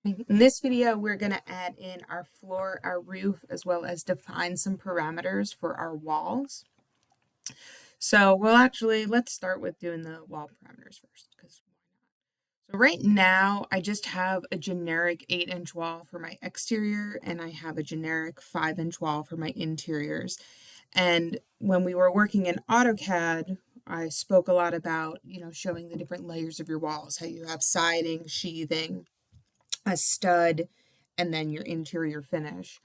In this video, we're going to add in our floor, our roof, as well as define some parameters for our walls. So let's start with doing the wall parameters first. So right now, I just have a generic 8-inch wall for my exterior, and I have a generic 5-inch wall for my interiors. And when we were working in AutoCAD, I spoke a lot about, showing the different layers of your walls, how you have siding, sheathing, a stud, and then your interior finish.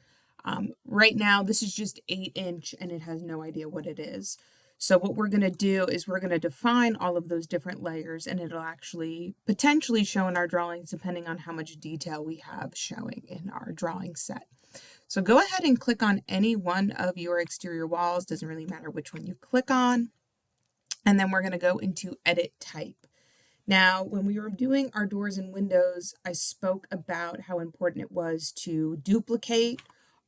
Right now, this is just 8-inch and it has no idea what it is. So what we're going to do is we're going to define all of those different layers, and it'll actually potentially show in our drawings depending on how much detail we have showing in our drawing set. So go ahead and click on any one of your exterior walls. Doesn't really matter which one you click on. And then we're going to go into Edit Type. Now, when we were doing our doors and windows, I spoke about how important it was to duplicate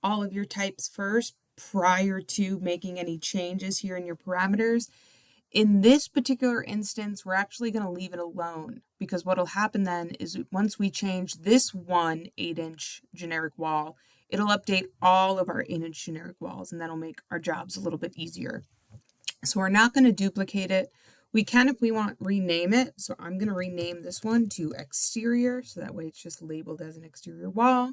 all of your types first prior to making any changes here in your parameters. In this particular instance, we're actually going to leave it alone, because what will happen then is once we change this one 8-inch generic wall, it'll update all of our 8-inch generic walls, and that'll make our jobs a little bit easier. So we're not going to duplicate it. We can, if we want, rename it. So I'm going to rename this one to exterior, so that way it's just labeled as an exterior wall.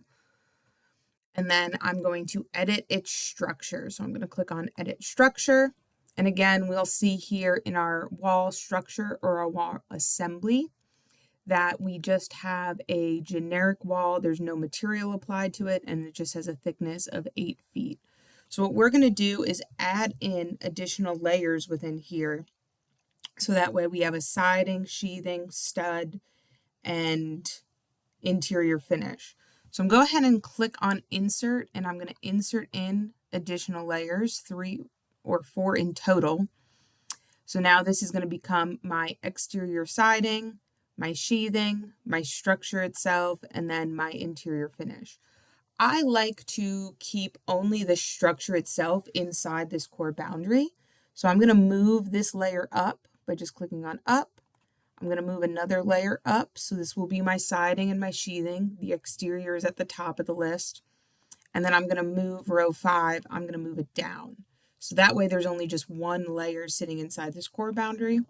And then I'm going to edit its structure. So I'm going to click on Edit Structure. And again, we'll see here in our wall structure or our wall assembly that we just have a generic wall. There's no material applied to it, and it just has a thickness of 8 feet. So what we're going to do is add in additional layers within here. So that way we have a siding, sheathing, stud, and interior finish. So I'm going to go ahead and click on Insert, and I'm going to insert in additional layers, 3 or 4 in total. So now this is going to become my exterior siding, my sheathing, my structure itself, and then my interior finish. I like to keep only the structure itself inside this core boundary. So I'm going to move this layer up by just clicking on Up. I'm going to move another layer up. So this will be my siding and my sheathing. The exterior is at the top of the list. And then I'm going to move row 5. I'm going to move it down. So that way there's only just one layer sitting inside this core boundary.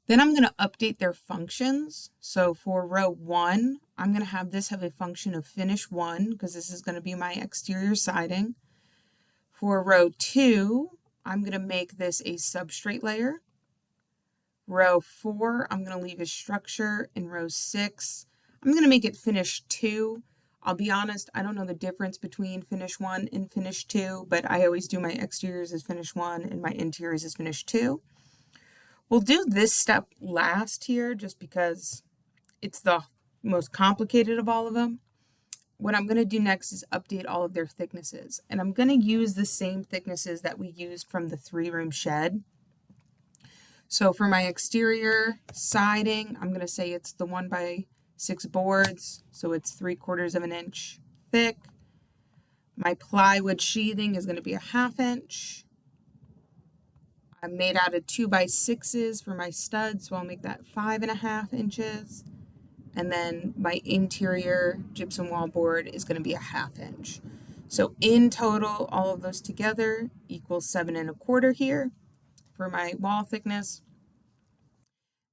Then I'm going to update their functions. So for row 1, I'm going to have this have a function of finish 1, because this is going to be my exterior siding. For row 2, I'm going to make this a substrate layer. Row 4, I'm going to leave as structure. In row 6, I'm going to make it finish 2. I'll be honest, I don't know the difference between finish 1 and finish 2, but I always do my exteriors as finish 1 and my interiors as finish 2. We'll do this step last here just because it's the most complicated of all of them. What I'm going to do next is update all of their thicknesses. And I'm going to use the same thicknesses that we used from the 3-room shed. So for my exterior siding, I'm going to say it's the 1x6 boards. So it's 3/4 of an inch thick. My plywood sheathing is going to be a 1/2 inch. I'm made out of 2x6s for my studs, so I'll make that 5.5 inches. And then my interior gypsum wall board is going to be a 1/2 inch. So in total, all of those together equals 7.25 here for my wall thickness.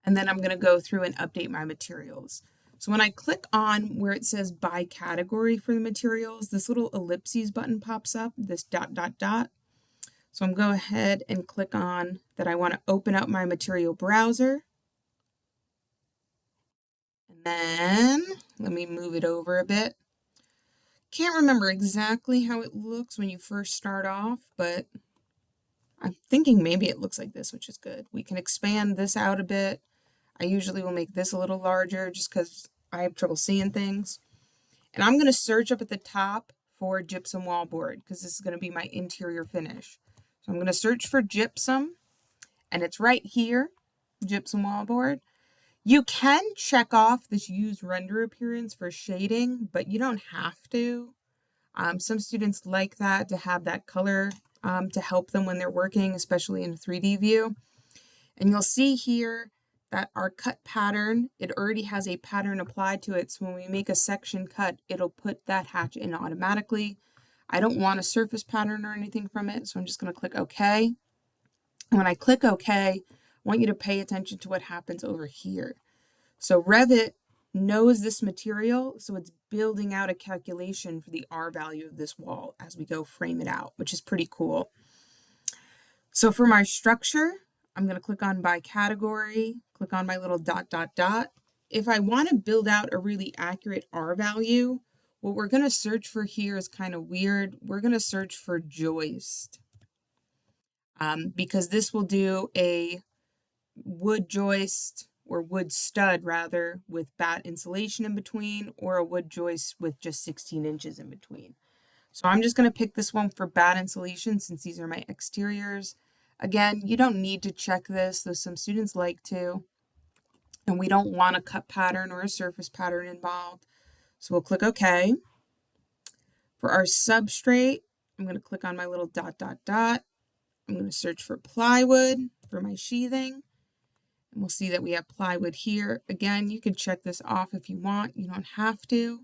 And then I'm going to go through and update my materials. So when I click on where it says by category for the materials, this little ellipses button pops up, this ... So I'm going to go ahead and click on that I want to open up my material browser. And then let me move it over a bit. Can't remember exactly how it looks when you first start off, but I'm thinking maybe it looks like this, which is good. We can expand this out a bit. I usually will make this a little larger just because I have trouble seeing things. And I'm going to search up at the top for gypsum wall board because this is going to be my interior finish. So I'm going to search for gypsum, and it's right here, gypsum wall board. You can check off this use render appearance for shading, but you don't have to. Some students like that to have that color to help them when they're working, especially in a 3D view. And you'll see here that our cut pattern, it already has a pattern applied to it. So when we make a section cut, it'll put that hatch in automatically. I don't want a surface pattern or anything from it, so I'm just going to click OK. And when I click OK, I want you to pay attention to what happens over here. So Revit knows this material, so it's building out a calculation for the R value of this wall as we go frame it out, which is pretty cool. So for my structure, I'm going to click on by category, click on my little dot, dot, dot. If I want to build out a really accurate R value, what we're going to search for here is kind of weird. We're going to search for joist because this will do a wood joist or wood stud rather with batt insulation in between, or a wood joist with just 16 inches in between. So I'm just going to pick this one for batt insulation since these are my exteriors. Again, you don't need to check this, though some students like to. And we don't want a cut pattern or a surface pattern involved. So we'll click OK. For our substrate, I'm going to click on my little dot, dot, dot. I'm going to search for plywood for my sheathing. And we'll see that we have plywood here. Again, you can check this off if you want. You don't have to.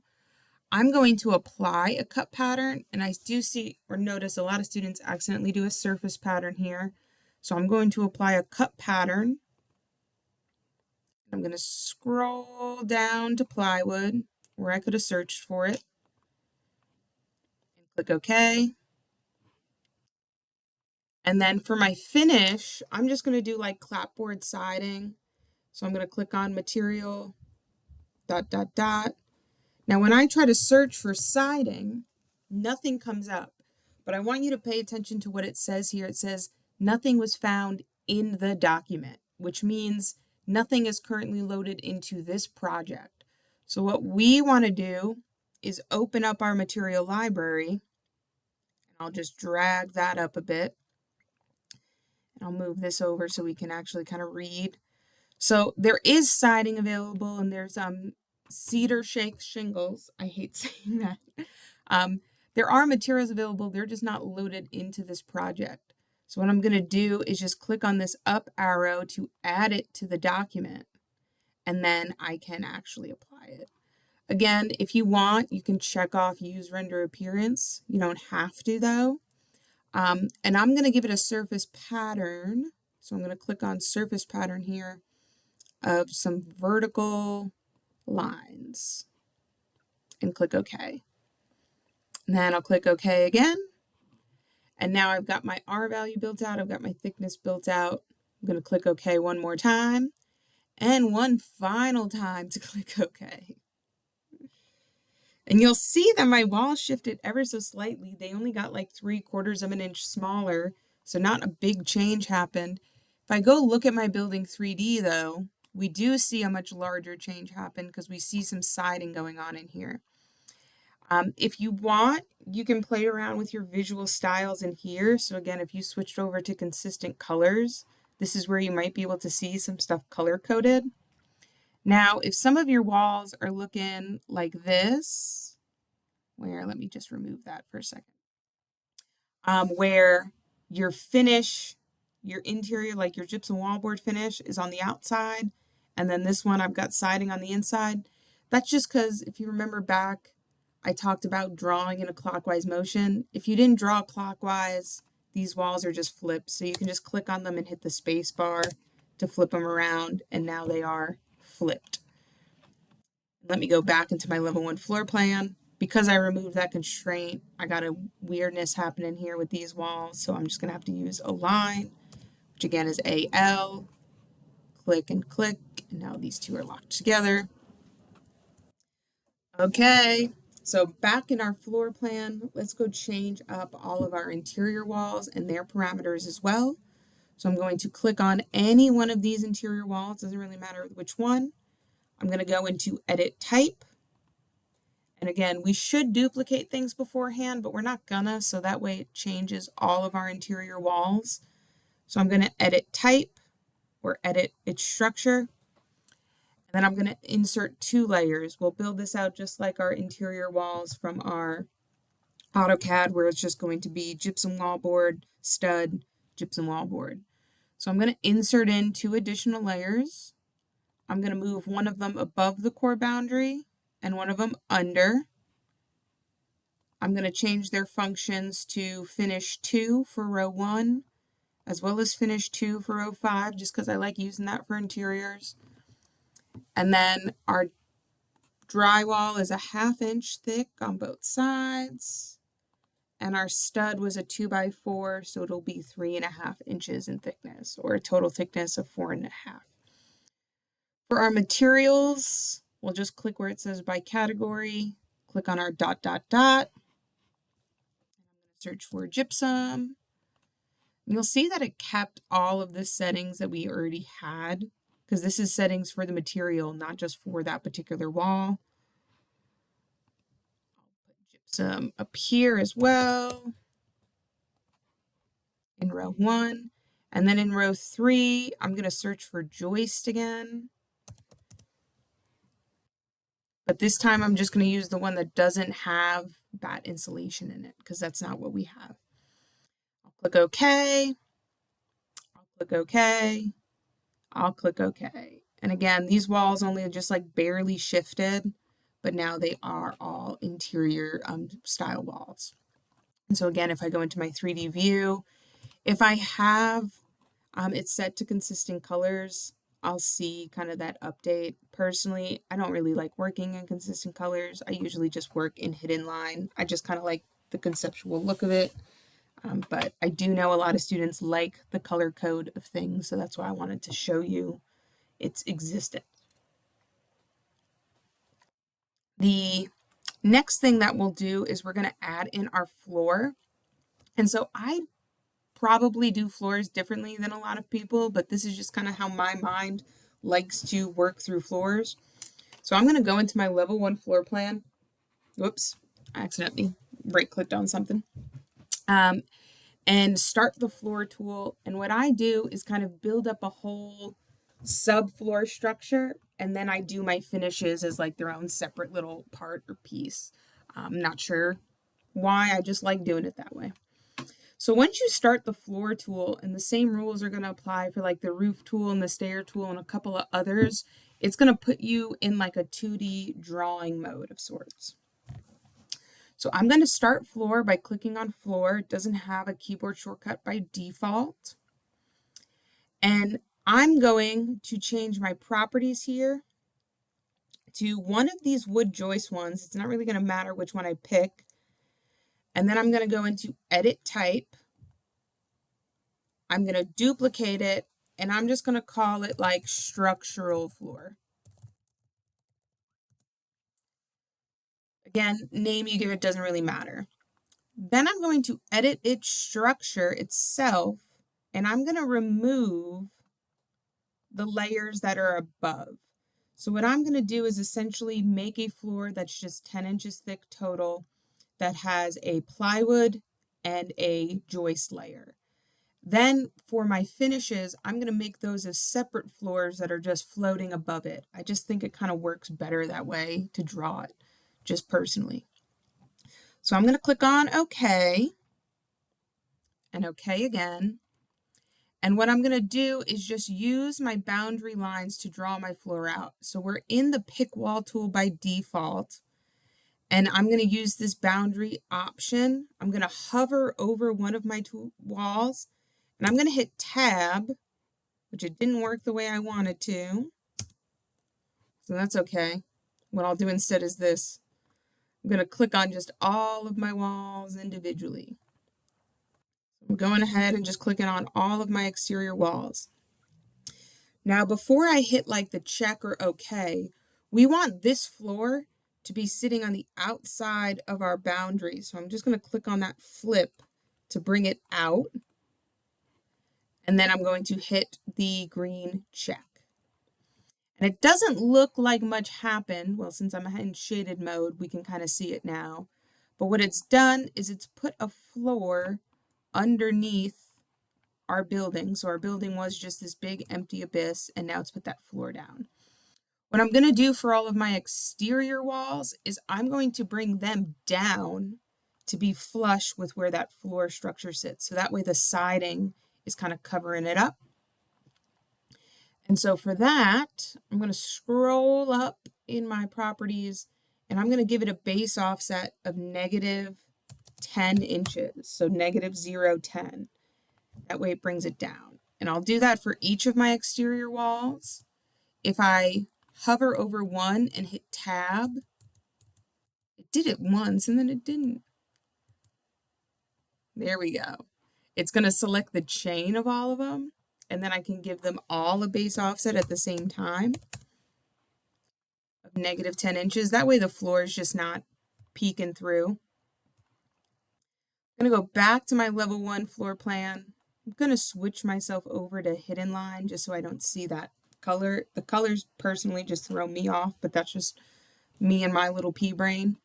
I'm going to apply a cut pattern, and I do see or notice a lot of students accidentally do a surface pattern here. So I'm going to apply a cut pattern. I'm going to scroll down to plywood where I could have searched for it and click OK. And then for my finish, I'm just going to do like clapboard siding. So I'm going to click on material, dot, dot, dot. Now, when I try to search for siding, nothing comes up. But I want you to pay attention to what it says here. It says nothing was found in the document, which means nothing is currently loaded into this project. So what we want to do is open up our material library. And I'll just drag that up a bit. And I'll move this over so we can actually kind of read. So there is siding available, and there's cedar shake shingles. I hate saying that. There are materials available. They're just not loaded into this project. So what I'm going to do is just click on this up arrow to add it to the document, and then I can actually apply it. Again, if you want, you can check off use render appearance. You don't have to though. And I'm going to give it a surface pattern. So I'm going to click on surface pattern here of some vertical lines and click OK. And then I'll click OK again. And now I've got my R value built out. I've got my thickness built out. I'm going to click OK one more time and one final time to click OK. And you'll see that my walls shifted ever so slightly. They only got like 3/4 of an inch smaller, so not a big change happened. If I go look at my building 3D though, we do see a much larger change happen because we see some siding going on in here. If you want, you can play around with your visual styles in here. So again, if you switched over to consistent colors, this is where you might be able to see some stuff color-coded. Now, if some of your walls are looking like this, let me just remove that for a second, where your finish, your interior, like your gypsum wallboard finish is on the outside, and then this one I've got siding on the inside. That's just because if you remember back, I talked about drawing in a clockwise motion. If you didn't draw clockwise, these walls are just flipped. So you can just click on them and hit the space bar to flip them around, and now they are flipped. Let me go back into my level 1 floor plan. Because I removed that constraint, I got a weirdness happening here with these walls. So I'm just going to have to use align, which again is AL. Click and click. And now these two are locked together. Okay, so back in our floor plan, let's go change up all of our interior walls and their parameters as well. So I'm going to click on any one of these interior walls, doesn't really matter which one. I'm going to go into edit type. And again, we should duplicate things beforehand, but we're not gonna, so that way it changes all of our interior walls. So I'm gonna edit type or edit its structure. And then I'm gonna insert 2 layers. We'll build this out just like our interior walls from our AutoCAD, where it's just going to be gypsum wallboard, stud, gypsum wallboard. So I'm gonna insert in 2 additional layers. I'm going to move one of them above the core boundary and one of them under. I'm going to change their functions to finish 2 for row 1, as well as finish 2 for row 5, just because I like using that for interiors. And then our drywall is a 1/2 inch thick on both sides. And our stud was a 2x4, so it'll be 3.5 inches in thickness, or a total thickness of 4.5. For our materials, we'll just click where it says by category, click on our ... Search for gypsum. You'll see that it kept all of the settings that we already had, because this is settings for the material, not just for that particular wall. I'll put gypsum up here as well in row 1. And then in row 3, I'm going to search for joist again. But this time I'm just going to use the one that doesn't have batt insulation in it, because that's not what we have. I'll click OK. I'll click OK. I'll click OK. And again, these walls only just like barely shifted, but now they are all interior style walls. And so again, if I go into my 3D view, if I have it's set to consistent colors, I'll see kind of that update. Personally, I don't really like working in consistent colors. I usually just work in hidden line. I just kind of like the conceptual look of it. But I do know a lot of students like the color code of things, so that's why I wanted to show you its existence. The next thing that we'll do is we're going to add in our floor. And so I probably do floors differently than a lot of people, but this is just kind of how my mind likes to work through floors. So I'm going to go into my level 1 floor plan. Whoops, I accidentally right clicked on something. And start the floor tool. And what I do is kind of build up a whole subfloor structure, and then I do my finishes as like their own separate little part or piece. I'm not sure why, I just like doing it that way. So once you start the floor tool, and the same rules are going to apply for like the roof tool and the stair tool and a couple of others, it's going to put you in like a 2D drawing mode of sorts. So I'm going to start floor by clicking on floor. It doesn't have a keyboard shortcut by default. And I'm going to change my properties here to one of these wood joist ones. It's not really going to matter which one I pick. And then I'm going to go into edit type. I'm going to duplicate it, and I'm just going to call it like structural floor. Again, name you give it doesn't really matter. Then I'm going to edit its structure itself, and I'm going to remove the layers that are above. So what I'm going to do is essentially make a floor that's just 10 inches thick total, that has a plywood and a joist layer. Then for my finishes, I'm going to make those as separate floors that are just floating above it. I just think it kind of works better that way to draw it, just personally. So I'm going to click on OK and OK again. And what I'm going to do is just use my boundary lines to draw my floor out. So we're in the pick wall tool by default. And I'm going to use this boundary option. I'm going to hover over one of my two walls, and I'm going to hit tab, which it didn't work the way I wanted to. So that's okay. What I'll do instead is this. I'm going to click on just all of my walls individually. I'm going ahead and just clicking on all of my exterior walls. Now, before I hit like the check or OK, we want this floor to be sitting on the outside of our boundary. So I'm just going to click on that flip to bring it out. And then I'm going to hit the green check. And it doesn't look like much happened. Well, since I'm in shaded mode, we can kind of see it now. But what it's done is it's put a floor underneath our building. So our building was just this big empty abyss, and now it's put that floor down. What I'm going to do for all of my exterior walls is I'm going to bring them down to be flush with where that floor structure sits. So that way the siding is kind of covering it up. And so for that, I'm going to scroll up in my properties and I'm going to give it a base offset of negative 10 inches. So negative 0, 10. That way it brings it down. And I'll do that for each of my exterior walls. If I hover over one and hit tab, it did it once and then it didn't. There we go. It's going to select the chain of all of them, and then I can give them all a base offset at the same time of negative 10 inches. That way the floor is just not peeking through. I'm going to go back to my level 1 floor plan. I'm going to switch myself over to hidden line just so I don't see that color. The colors personally just throw me off, but that's just me and my little pea brain.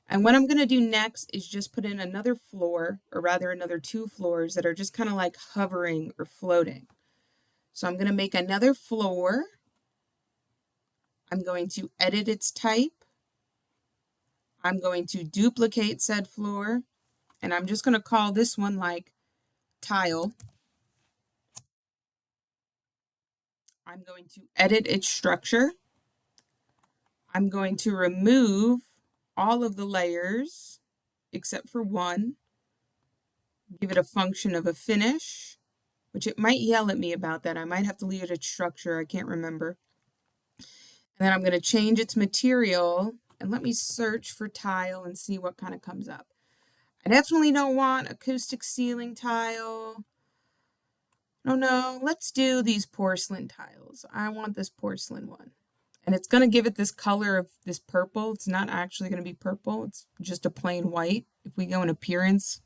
And what I'm going to do next is just put in another floor, or rather another 2 floors that are just kind of like hovering or floating. So I'm going to make another floor. I'm going to edit its type. I'm going to duplicate said floor, and I'm just going to call this one like tile. I'm going to edit its structure. I'm going to remove all of the layers except for one. Give it a function of a finish, which it might yell at me about that. I might have to leave it its structure. I can't remember. And then I'm going to change its material, and let me search for tile and see what kind of comes up. I definitely don't want acoustic ceiling tile. No, let's do these porcelain tiles. I want this porcelain one. And it's going to give it this color of this purple. It's not actually going to be purple. It's just a plain white. If we go in appearance,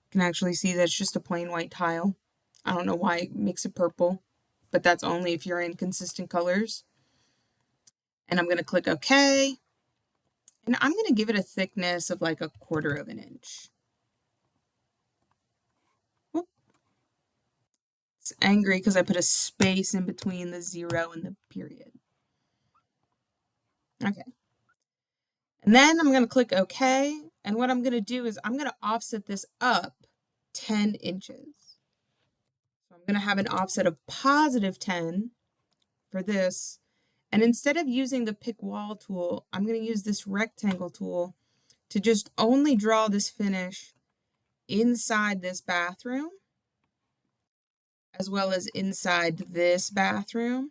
you can actually see that it's just a plain white tile. I don't know why it makes it purple, but that's only if you're in consistent colors. And I'm going to click OK. And I'm going to give it a thickness of like 1/4 of an inch. Whoop. It's angry because I put a space in between the 0 and the period. Okay. And then I'm going to click OK. And what I'm going to do is I'm going to offset this up 10 inches. So I'm going to have an offset of positive 10 for this. And instead of using the pick wall tool, I'm going to use this rectangle tool to just only draw this finish inside this bathroom, as well as inside this bathroom.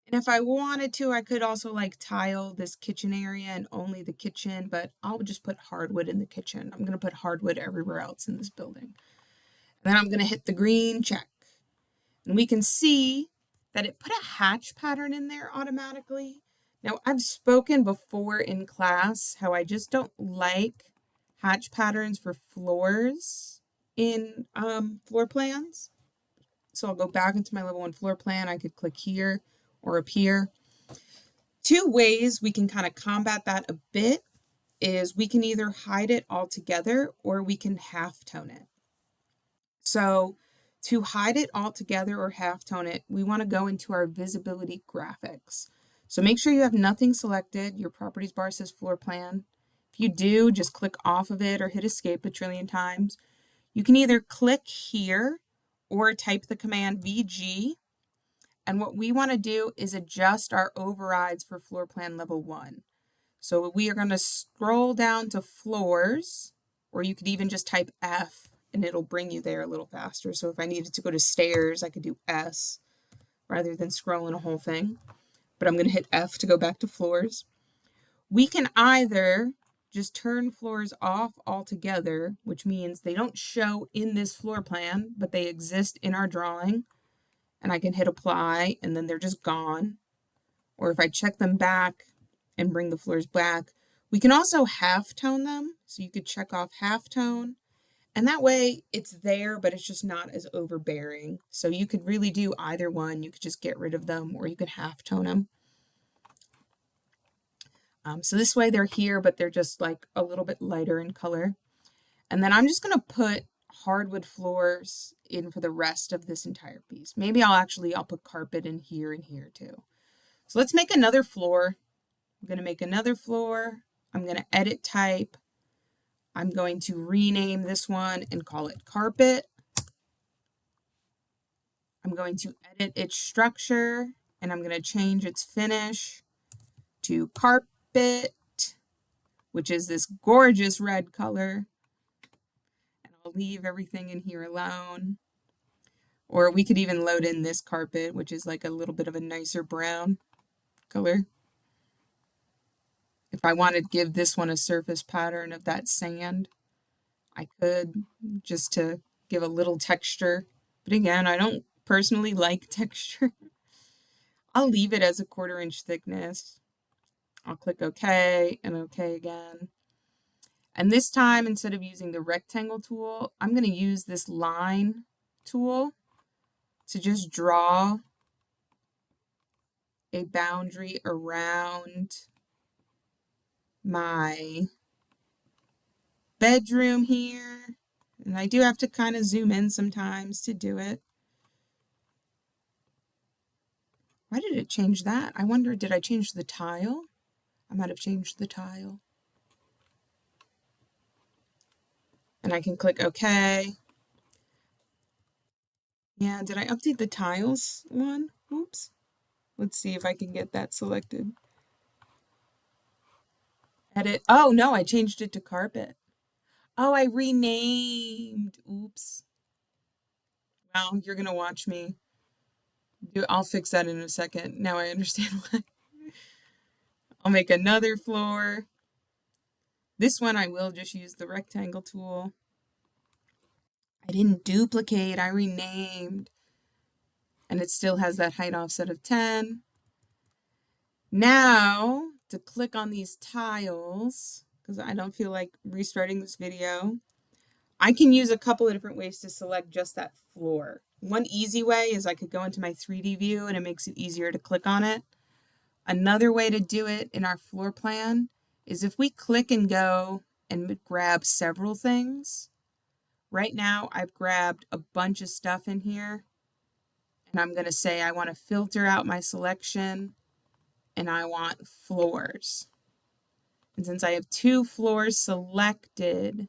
And if I wanted to, I could also like tile this kitchen area and only the kitchen, but I'll just put hardwood in the kitchen. I'm going to put hardwood everywhere else in this building. And then I'm going to hit the green check. And we can see that it put a hatch pattern in there automatically. Now, I've spoken before in class how I just don't like hatch patterns for floors in floor plans. So I'll go back into my level 1 floor plan. I could click here or up here. 2 ways we can kind of combat that a bit is we can either hide it altogether or we can halftone it. So to hide it altogether or halftone it, we want to go into our visibility graphics. So make sure you have nothing selected. Your properties bar says floor plan. If you do, just click off of it or hit escape a trillion times. You can either click here or type the command VG. And what we want to do is adjust our overrides for floor plan level 1. So we are going to scroll down to floors, or you could even just type F and it'll bring you there a little faster. So if I needed to go to stairs, I could do S rather than scrolling a whole thing. But I'm going to hit F to go back to floors. We can either just turn floors off altogether, which means they don't show in this floor plan, but they exist in our drawing. And I can hit apply and then they're just gone. Or if I check them back and bring the floors back, we can also halftone them. So you could check off halftone. And that way it's there, but it's just not as overbearing. So you could really do either one. You could just get rid of them or you could halftone them. So this way they're here, but they're just like a little bit lighter in color. And then I'm just going to put hardwood floors in for the rest of this entire piece. Maybe I'll put carpet in here and here too. So let's make another floor. I'm going to make another floor. I'm going to edit type. I'm going to rename this one and call it carpet. I'm going to edit its structure, and I'm going to change its finish to carpet, which is this gorgeous red color. And I'll leave everything in here alone. Or we could even load in this carpet, which is like a little bit of a nicer brown color. If I wanted to give this one a surface pattern of that sand, I could, just to give a little texture. But again, I don't personally like texture. I'll leave it as a 1/4 inch thickness. I'll click OK and OK again. And this time, instead of using the rectangle tool, I'm going to use this line tool to just draw a boundary around my bedroom here. And I do have to kind of zoom in sometimes to do it. Why did it change that? I wonder, did I change the tile? I might have changed the tile. And I can click OK. Yeah, did I update the tiles one? Oops. Let's see if I can get that selected. Edit. Oh, no, I changed it to carpet. Oh, I renamed. Oops. Well, you're going to watch me. I'll fix that in a second. Now I understand why. I'll make another floor. This one I will just use the rectangle tool. I didn't duplicate, I renamed. And it still has that height offset of 10. Now, to click on these tiles, because I don't feel like restarting this video, I can use a couple of different ways to select just that floor. One easy way is I could go into my 3D view and it makes it easier to click on it. Another way to do it in our floor plan is if we click and go and grab several things. Right now, I've grabbed a bunch of stuff in here, and I'm going to say I want to filter out my selection, and I want floors. And since I have 2 floors selected,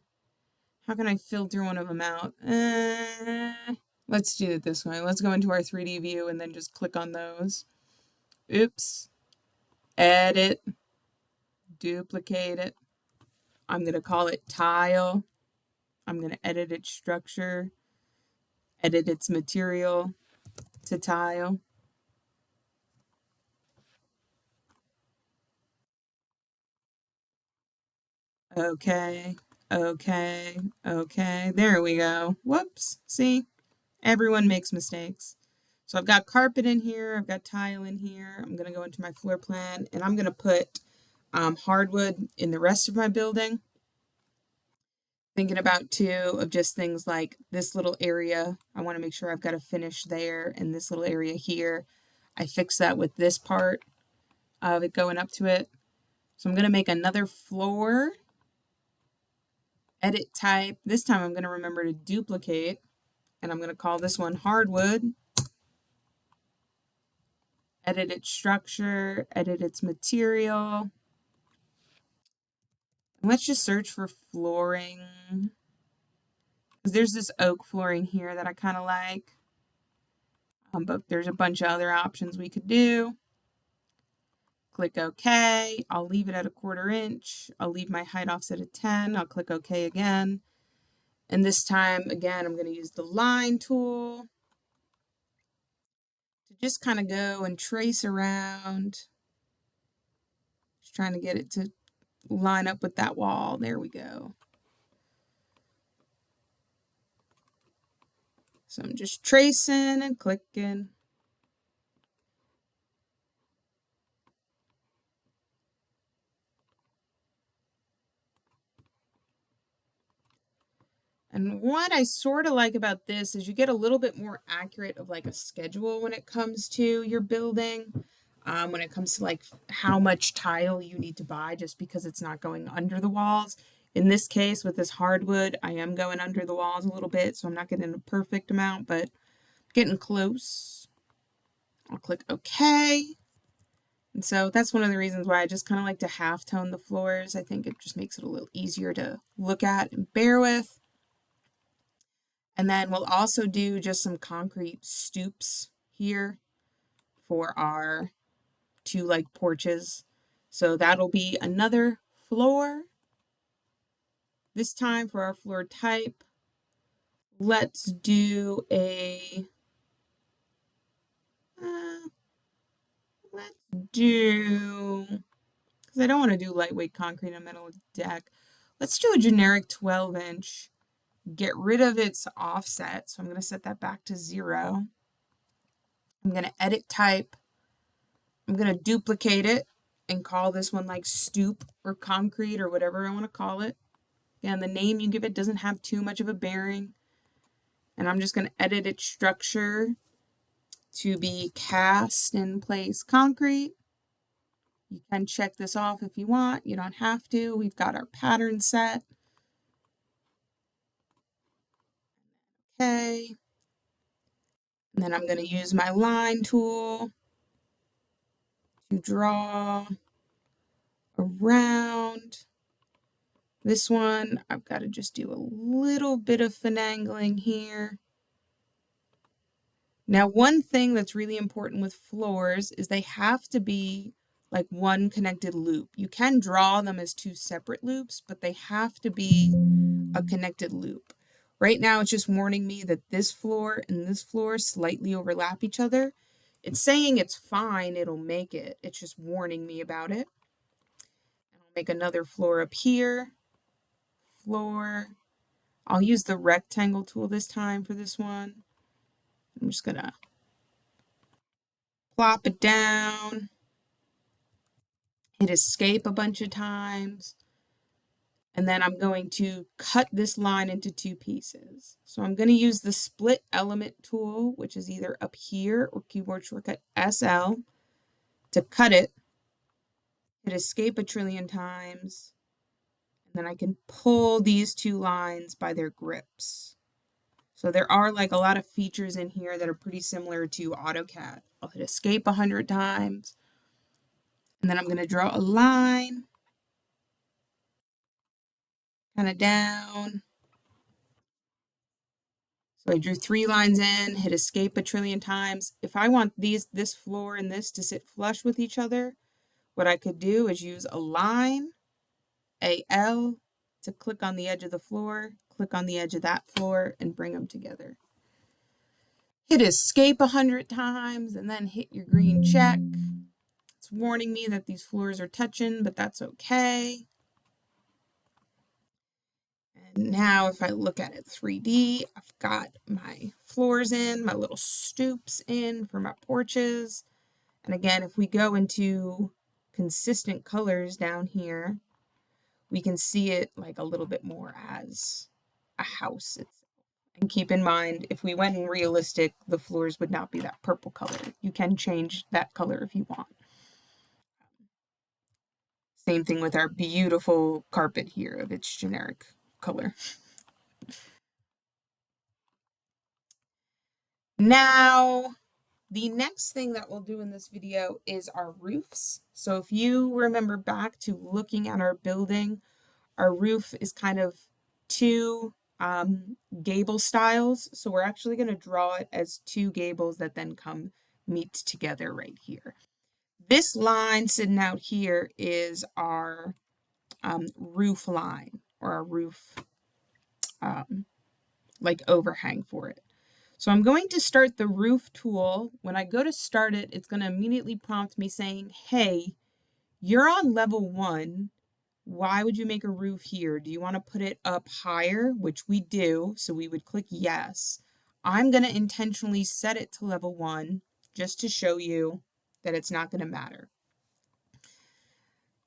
how can I filter one of them out? Let's do it this way. Let's go into our 3D view and then just click on those. Oops. Edit. Duplicate it. I'm going to call it tile. I'm going to edit its structure, edit its material to tile. Okay, okay, okay. There we go. Whoops. See, everyone makes mistakes. So I've got carpet in here. I've got tile in here. I'm going to go into my floor plan, and I'm going to put hardwood in the rest of my building. Thinking about too of just things like this little area. I want to make sure I've got a finish there, and this little area here. I fix that with this part of it going up to it. So I'm going to make another floor. Edit type. This time I'm going to remember to duplicate, and I'm going to call this one hardwood. Edit its structure, edit its material. And let's just search for flooring. There's this oak flooring here that I kind of like. But there's a bunch of other options we could do. Click OK. I'll leave it at a 1/4 inch. I'll leave my height offset at 10. I'll click OK again. And this time, again, I'm going to use the line tool to just kind of go and trace around. Just trying to get it to line up with that wall. There we go. So I'm just tracing and clicking. And what I sort of like about this is you get a little bit more accurate of like a schedule when it comes to your building. When it comes to like how much tile you need to buy just because it's not going under the walls. In this case, with this hardwood, I am going under the walls a little bit, so I'm not getting a perfect amount, but getting close. I'll click OK. And so that's one of the reasons why I just kind of like to half tone the floors. I think it just makes it a little easier to look at and bear with. And then we'll also do just some concrete stoops here for our two like porches. So that'll be another floor. This time for our floor type, let's do a, uh, let's do, because I don't want to do lightweight concrete on metal deck. Let's do a generic 12-inch. Get rid of its offset. So I'm going to set that back to 0. I'm going to edit type. I'm going to duplicate it and call this one like stoop or concrete or whatever I want to call it. Again, the name you give it doesn't have too much of a bearing. And I'm just going to edit its structure to be cast in place concrete. You can check this off if you want. You don't have to. We've got our pattern set. Okay. And then I'm going to use my line tool to draw around. This one, I've got to just do a little bit of finagling here. Now, one thing that's really important with floors is they have to be like one connected loop. You can draw them as two separate loops, but they have to be a connected loop. Right now, it's just warning me that this floor and this floor slightly overlap each other. It's saying it's fine, it'll make it. It's just warning me about it. And I'll make another floor up here. Floor. I'll use the rectangle tool this time for this one. I'm just gonna plop it down, hit escape a bunch of times, and then I'm going to cut this line into two pieces. So I'm going to use the split element tool, which is either up here or keyboard shortcut SL, to cut it, hit escape a trillion times, and then I can pull these two lines by their grips. So there are like a lot of features in here that are pretty similar to AutoCAD. I'll hit escape 100 times, and then I'm going to draw a line kind of down. So I drew 3 lines in, hit escape a trillion times. If I want this floor and this to sit flush with each other, what I could do is use a line, AL, to click on the edge of the floor, click on the edge of that floor, and bring them together. Hit escape 100 times, and then hit your green check. It's warning me that these floors are touching, but that's okay. And now if I look at it 3D, I've got my floors in, my little stoops in for my porches. And again, if we go into consistent colors down here, we can see it like a little bit more as a house itself. And keep in mind, if we went in realistic, the floors would not be that purple color. You can change that color if you want. Same thing with our beautiful carpet here of its generic color. Now, the next thing that we'll do in this video is our roofs. So if you remember back to looking at our building, our roof is kind of two gable styles. So we're actually going to draw it as two gables that then come meet together right here. This line sitting out here is our roof line, or our roof like overhang for it. So I'm going to start the roof tool. When I go to start it, it's going to immediately prompt me saying, hey, you're on level 1. Why would you make a roof here? Do you want to put it up higher? Which we do. So we would click yes. I'm going to intentionally set it to level 1 just to show you that it's not going to matter.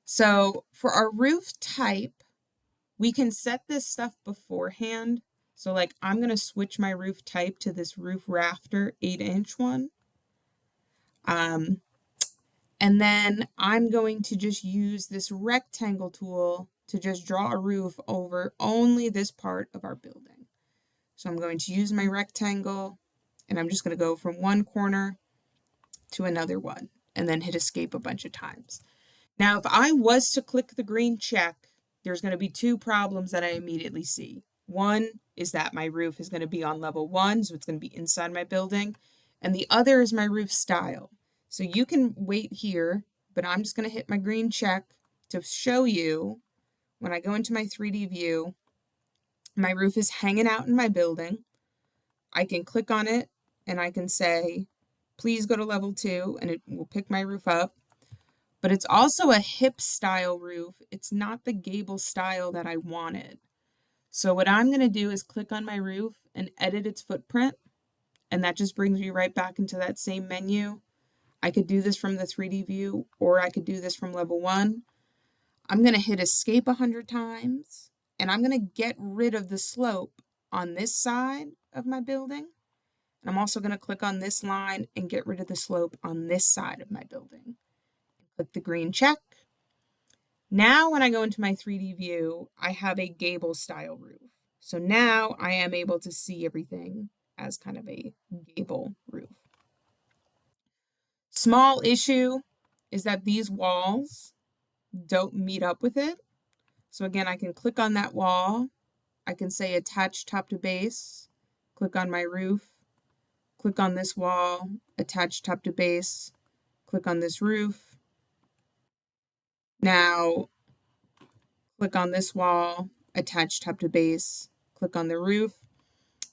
So for our roof type, we can set this stuff beforehand. So like I'm going to switch my roof type to this roof rafter 8-inch one. And then I'm going to just use this rectangle tool to just draw a roof over only this part of our building. So I'm going to use my rectangle and I'm just going to go from one corner to another one and then hit escape a bunch of times. Now, if I was to click the green check, there's going to be two problems that I immediately see. One is that my roof is going to be on level 1, so it's going to be inside my building. And the other is my roof style. So you can wait here, but I'm just going to hit my green check to show you when I go into my 3D view, my roof is hanging out in my building. I can click on it and I can say, please go to level 2, and it will pick my roof up. But it's also a hip style roof. It's not the gable style that I wanted. So what I'm going to do is click on my roof and edit its footprint. And that just brings me right back into that same menu. I could do this from the 3D view, or I could do this from level 1. I'm going to hit escape 100 times, and I'm going to get rid of the slope on this side of my building. And I'm also going to click on this line and get rid of the slope on this side of my building. Click the green check. Now when I go into my 3D view, I have a gable style roof. So now I am able to see everything as kind of a gable roof. Small issue is that these walls don't meet up with it. So again, I can click on that wall. I can say attach top to base, click on my roof, click on this wall, attach top to base, click on this roof. Now, click on this wall, attach top to base, click on the roof.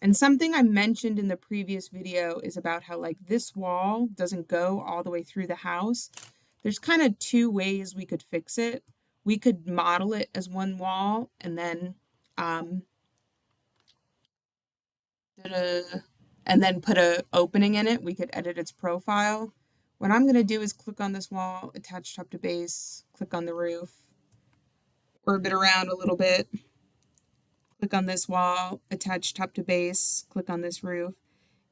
And something I mentioned in the previous video is about how like this wall doesn't go all the way through the house. There's kind of two ways we could fix it. We could model it as one wall and then put a opening in it. We could edit its profile. What I'm going to do is click on this wall, attach top to base, click on the roof, orbit around a little bit, click on this wall, attach top to base, click on this roof,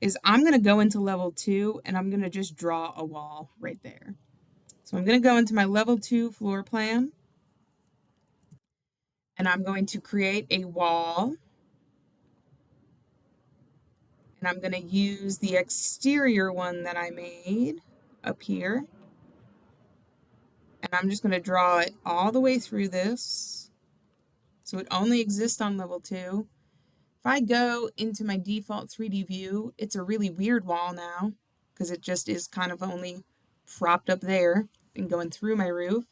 is I'm going to go into level 2 and I'm going to just draw a wall right there. So I'm going to go into my level 2 floor plan and I'm going to create a wall. And I'm going to use the exterior one that I made up here. And I'm just going to draw it all the way through this. So it only exists on level 2. If I go into my default 3D view, it's a really weird wall now because it just is kind of only propped up there and going through my roof.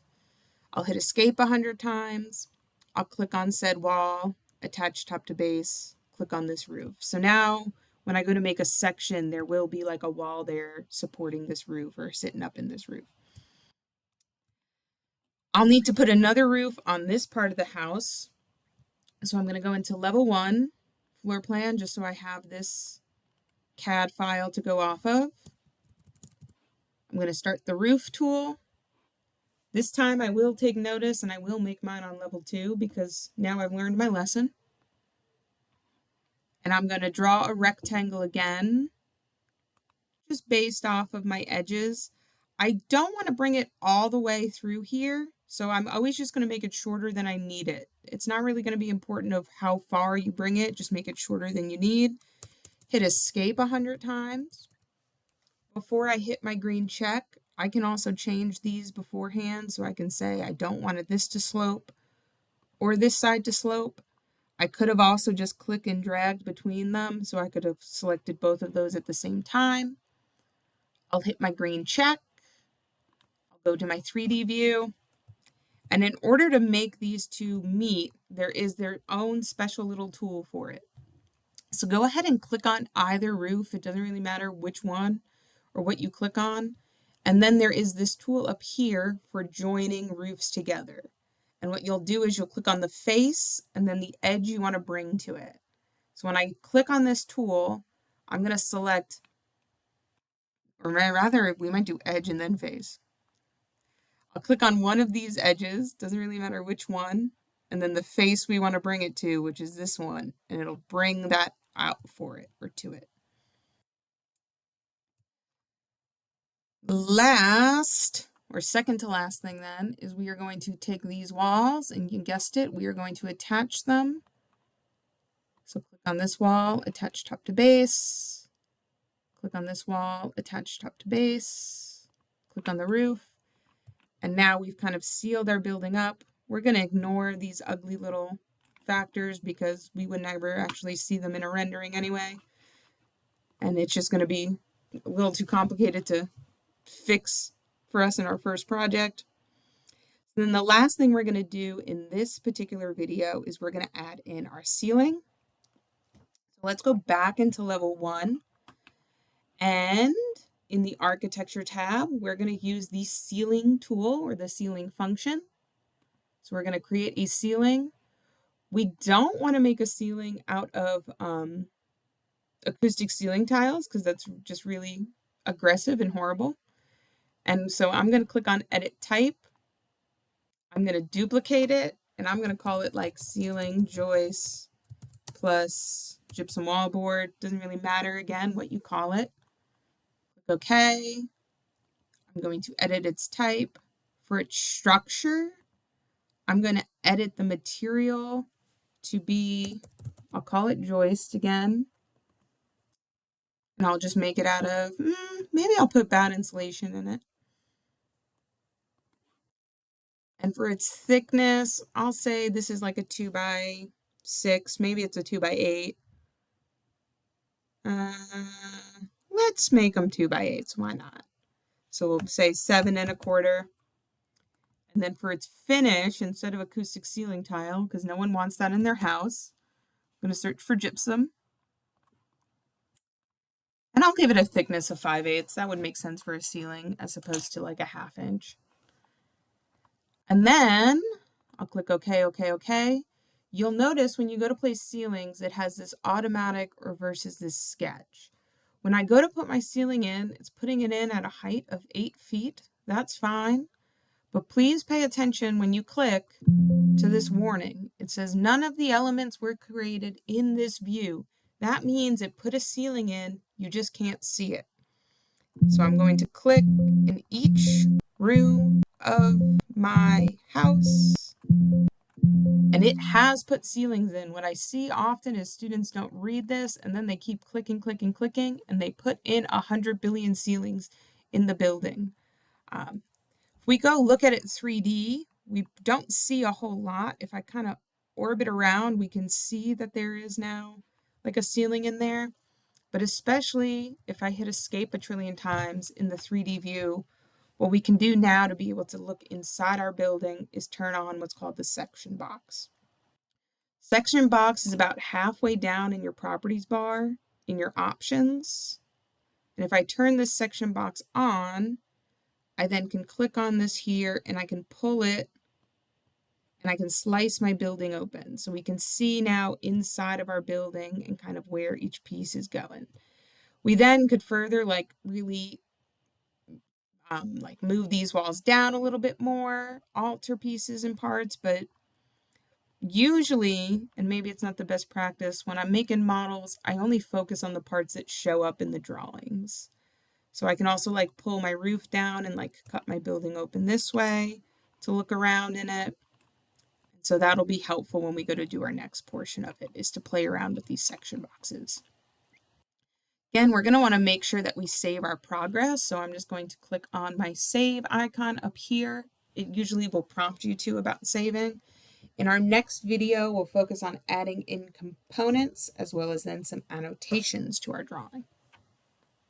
I'll hit escape 100 times. I'll click on said wall, attach top to base, click on this roof. So now when I go to make a section, there will be like a wall there supporting this roof or sitting up in this roof. I'll need to put another roof on this part of the house. So I'm going to go into level 1 floor plan just so I have this CAD file to go off of. I'm going to start the roof tool. This time I will take notice and I will make mine on level 2 because now I've learned my lesson. And I'm going to draw a rectangle again, just based off of my edges. I don't want to bring it all the way through here, so I'm always just going to make it shorter than I need it. It's not really going to be important of how far you bring it, just make it shorter than you need. Hit escape 100 times. Before I hit my green check, I can also change these beforehand, so I can say I don't want this to slope or this side to slope. I could have also just click and dragged between them, so I could have selected both of those at the same time. I'll hit my green check. I'll go to my 3D view. And in order to make these two meet, there is their own special little tool for it. So go ahead and click on either roof. It doesn't really matter which one or what you click on. And then there is this tool up here for joining roofs together. And what you'll do is you'll click on the face and then the edge you want to bring to it. So when I click on this tool, I'm going to select, or rather we might do edge and then face. I'll click on one of these edges, doesn't really matter which one, and then the face we want to bring it to, which is this one, and it'll bring that out for it or to it. Last, or second to last thing then, is we are going to take these walls, and you guessed it, we are going to attach them. So click on this wall, attach top to base. Click on this wall, attach top to base. Click on the roof. And now we've kind of sealed our building up. We're going to ignore these ugly little factors because we would never actually see them in a rendering anyway. And it's just going to be a little too complicated to fix for us in our first project. Then the last thing we're going to do in this particular video is we're going to add in our ceiling. So let's go back into level 1, and in the architecture tab, we're going to use the ceiling tool or the ceiling function. So we're going to create a ceiling. We don't want to make a ceiling out of acoustic ceiling tiles because that's just really aggressive and horrible. And so I'm going to click on edit type. I'm going to duplicate it, and I'm going to call it like ceiling joist plus gypsum wallboard. Doesn't really matter, again, what you call it. Click OK. I'm going to edit its type. For its structure, I'm going to edit the material to be, I'll call it joist again. And I'll just make it out of, maybe I'll put bad insulation in it. And for its thickness, I'll say this is like a 2x6, maybe it's a 2x8. Let's make them 2x8s, why not? So we'll say 7 1/4. And then for its finish, instead of acoustic ceiling tile, because no one wants that in their house, I'm going to search for gypsum. And I'll give it a thickness of 5/8. That would make sense for a ceiling as opposed to like a 1/2 inch. And then I'll click OK, OK, OK. You'll notice when you go to place ceilings, it has this automatic or versus this sketch. When I go to put my ceiling in, it's putting it in at a height of 8 feet. That's fine. But please pay attention when you click to this warning. It says none of the elements were created in this view. That means it put a ceiling in, you just can't see it. So I'm going to click in each room of my house, and it has put ceilings in. What I see often is students don't read this, and then they keep clicking, clicking, clicking, and they put in 100 billion ceilings in the building. If we go look at it 3D, we don't see a whole lot. If I kind of orbit around, we can see that there is now like a ceiling in there. But especially if I hit escape a trillion times in the 3D view, what we can do now to be able to look inside our building is turn on what's called the section box. Section box is about halfway down in your properties bar in your options. And if I turn this section box on, I then can click on this here and I can pull it and I can slice my building open. So we can see now inside of our building and kind of where each piece is going. We then could further really move these walls down a little bit more, alter pieces and parts, but usually, and maybe it's not the best practice, when I'm making models, I only focus on the parts that show up in the drawings. So I can also pull my roof down and cut my building open this way to look around in it. So that'll be helpful when we go to do our next portion of it, is to play around with these section boxes. Again, we're going to want to make sure that we save our progress. So I'm just going to click on my save icon up here. It usually will prompt you to about saving. In our next video, we'll focus on adding in components as well as then some annotations to our drawing.